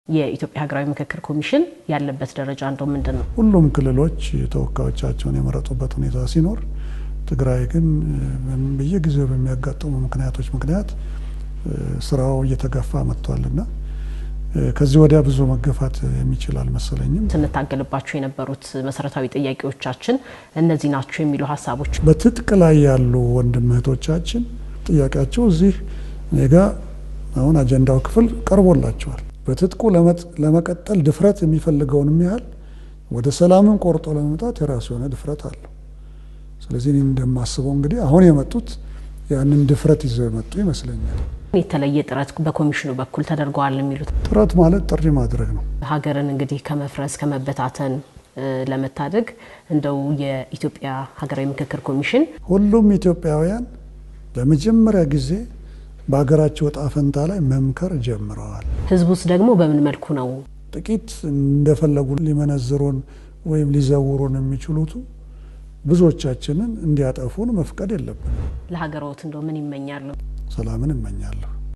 የኢትዮጵያ ሀገራዊ ምክክር ኮሚሽን ያለበት ደረጃ እንደው ምንድነው? ሁሉም ክልሎች ተወካዮቻቸውን የመረጡበት ሁኔታ ሲኖር ትግራይ ግን በየጊዜው በሚያጋጥሙ ምክንያት ስራው እየተገፋ መጥቷልና ከዚህ ወዲያ ብዙ መገፋት የሚችል አልመሰለኝም። ስንታገልባቸው የነበሩት መሰረታዊ ጥያቄዎቻችን እነዚህ ናቸው የሚሉ ሐሳቦች በትጥቅ ላይ ያሉ ወንድም እህቶቻችን ጥያቄያቸው እዚህ ኔጋ አሁን አጀንዳው ክፍል ቀርቦላቸዋል። በትጥቁ ለመቀጠል ድፍረት የሚፈልገውን ያህል ወደ ሰላምን ቆርጦ ለመምጣት የራሱ የሆነ ድፍረት አለው። ስለዚህ እኔ እንደማስበው እንግዲህ አሁን የመጡት ያንን ድፍረት ይዘው የመጡ ይመስለኛል። የተለየ ጥረት በኮሚሽኑ በኩል ተደርጓል የሚሉት ጥረት ማለት ጥሪ ማድረግ ነው። ሀገርን እንግዲህ ከመፍረስ ከመበታተን ለመታደግ እንደው የኢትዮጵያ ሀገራዊ ምክክር ኮሚሽን ሁሉም ኢትዮጵያውያን ለመጀመሪያ ጊዜ በሀገራቸው ጣፈንታ ላይ መምከር ጀምረዋል። ህዝቡስ ደግሞ በምን መልኩ ነው ጥቂት እንደፈለጉ ሊመነዝሩን ወይም ሊዘውሩን የሚችሉት ብዙዎቻችንን እንዲያጠፉን መፍቀድ የለብንም። ለሀገሮት እንደው ምን ይመኛሉ? ሰላምን እመኛለሁ።